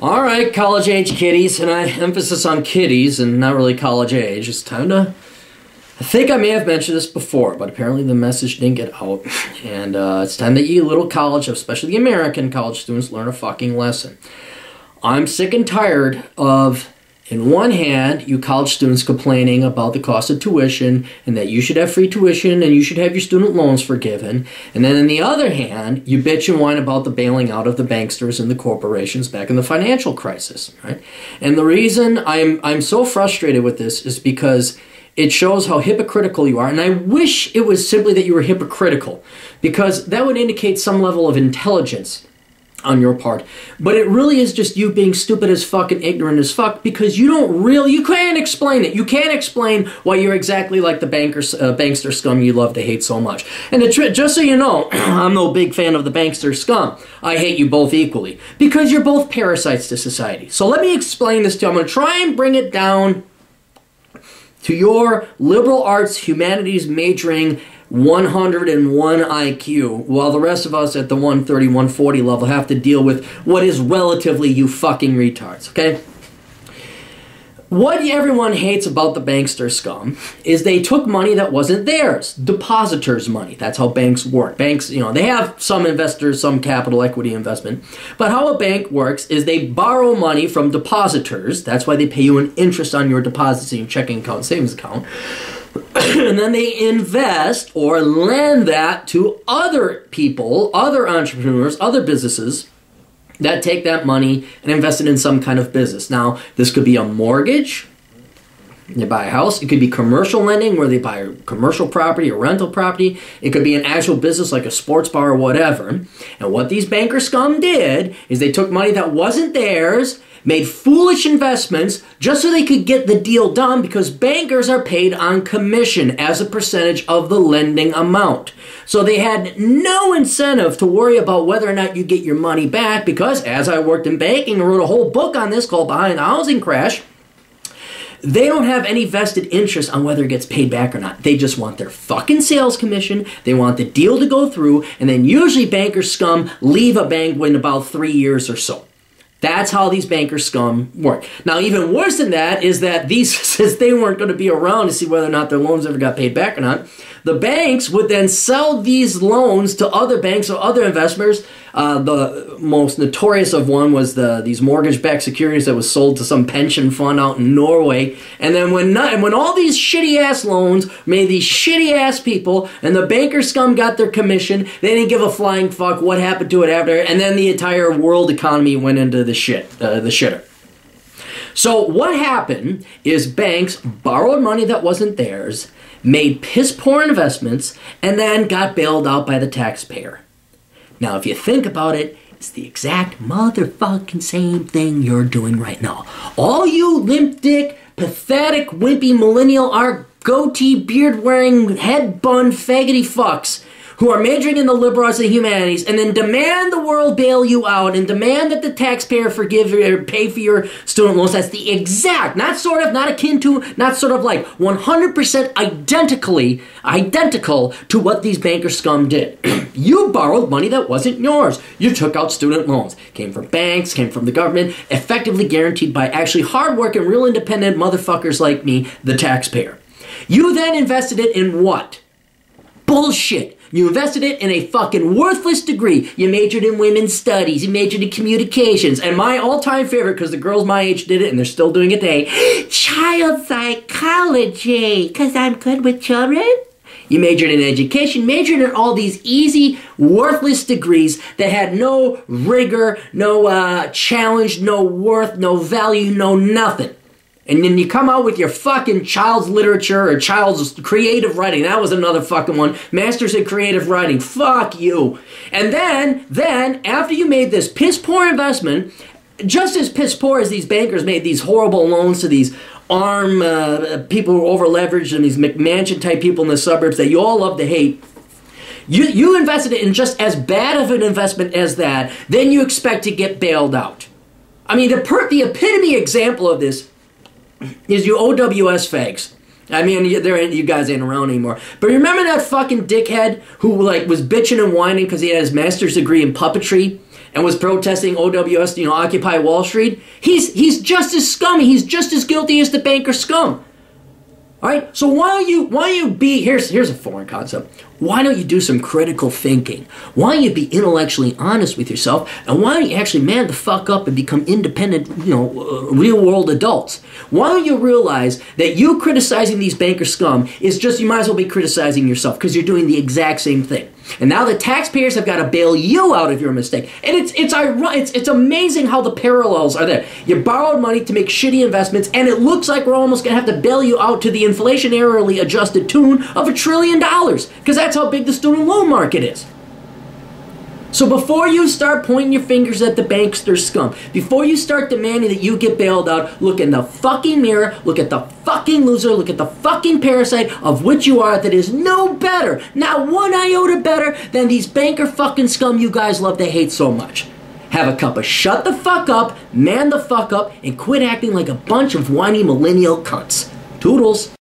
All right, college-age kiddies, and emphasis on kiddies and not really college age. It's time to... I think I may have mentioned this before, but apparently the message didn't get out. And it's time that you little college, especially the American college students, learn a fucking lesson. I'm sick and tired of, in one hand, you college students complaining about the cost of tuition and that you should have free tuition and you should have your student loans forgiven. And then on the other hand, you bitch and whine about the bailing out of the banksters and the corporations back in the financial crisis, right? And the reason I'm so frustrated with this is because it shows how hypocritical you are. And I wish it was simply that you were hypocritical, because that would indicate some level of intelligence on your part. But it really is just you being stupid as fuck and ignorant as fuck, because you can't explain it. You can't explain why you're exactly like the bankster scum you love to hate so much. And just so you know, I'm no big fan of the bankster scum. I hate you both equally, because you're both parasites to society. So let me explain this to you. I'm going to try and bring it down to your liberal arts, humanities majoring 101 IQ, while the rest of us at the 130, 140 level have to deal with what is relatively you fucking retards, okay? What everyone hates about the bankster scum is they took money that wasn't theirs, depositors' money. That's how banks work. Banks, they have some investors, some capital equity investment. But how a bank works is they borrow money from depositors. That's why they pay you an interest on your deposits in your checking account, savings account. And then they invest or lend that to other people, other entrepreneurs, other businesses that take that money and invest it in some kind of business. Now, this could be a mortgage. They buy a house. It could be commercial lending where they buy a commercial property or rental property. It could be an actual business like a sports bar or whatever. And what these banker scum did is they took money that wasn't theirs, made foolish investments just so they could get the deal done, because bankers are paid on commission as a percentage of the lending amount. So they had no incentive to worry about whether or not you get your money back, because as I worked in banking and wrote a whole book on this called Behind the Housing Crash, they don't have any vested interest on whether it gets paid back or not. They just want their fucking sales commission. They want the deal to go through, and then usually banker scum leave a bank in about 3 years or so. That's how these banker scum work. Now, even worse than that is that since they weren't going to be around to see whether or not their loans ever got paid back or not, the banks would then sell these loans to other banks or other investors. The most notorious of one was these mortgage-backed securities that was sold to some pension fund out in Norway. And then when all these shitty-ass loans made these shitty-ass people, and the banker scum got their commission, they didn't give a flying fuck what happened to it after, and then the entire world economy went into the shitter. So what happened is banks borrowed money that wasn't theirs, made piss-poor investments, and then got bailed out by the taxpayer. Now, if you think about it, it's the exact motherfucking same thing you're doing right now. All you limp dick, pathetic, wimpy millennial art, goatee, beard-wearing, head-bun, faggoty fucks who are majoring in the liberal arts and humanities, and then demand the world bail you out and demand that the taxpayer forgive or pay for your student loans. That's the exact, not sort of, not akin to, not sort of like, 100% identical to what these banker scum did. You borrowed money that wasn't yours. You took out student loans. Came from banks, came from the government, effectively guaranteed by actually hardworking, real independent motherfuckers like me, the taxpayer. You then invested it in what? Bullshit. You invested it in a fucking worthless degree. You majored in women's studies. You majored in communications. And my all-time favorite, because the girls my age did it and they're still doing it today, child psychology, because I'm good with children. You majored in education, majored in all these easy, worthless degrees that had no rigor, no challenge, no worth, no value, no nothing. And then you come out with your fucking child's literature or child's creative writing. That was another fucking one. Masters in creative writing. Fuck you. And then, after you made this piss-poor investment, just as piss-poor as these bankers made these horrible loans to these people who are over-leveraged and these McMansion-type people in the suburbs that you all love to hate, you invested it in just as bad of an investment as that, then you expect to get bailed out. I mean, the epitome example of this is you OWS fags. I mean, you guys ain't around anymore. But remember that fucking dickhead who was bitching and whining because he had his master's degree in puppetry? and was protesting OWS, Occupy Wall Street, he's just as scummy. He's just as guilty as the banker Scum. All right, so why don't you be, here's a foreign concept. Why don't you do some critical thinking? Why don't you be intellectually honest with yourself? And why don't you actually man the fuck up and become independent, real world adults? Why don't you realize that you criticizing these banker Scum is just, you might as well be criticizing yourself because you're doing the exact same thing. And now the taxpayers have got to bail you out of your mistake. And it's amazing how the parallels are there. You borrowed money to make shitty investments, and it looks like we're almost going to have to bail you out to the inflationarily adjusted tune of $1 trillion, because that's how big the student loan market is. So before you start pointing your fingers at the bankster Scum, before you start demanding that you get bailed out, look in the fucking mirror, look at the fucking loser, look at the fucking parasite of which you are that is no better, not one iota better than these banker fucking Scum you guys love to hate so much. Have a cup of shut the fuck up, man the fuck up, and quit acting like a bunch of whiny millennial cunts. Toodles.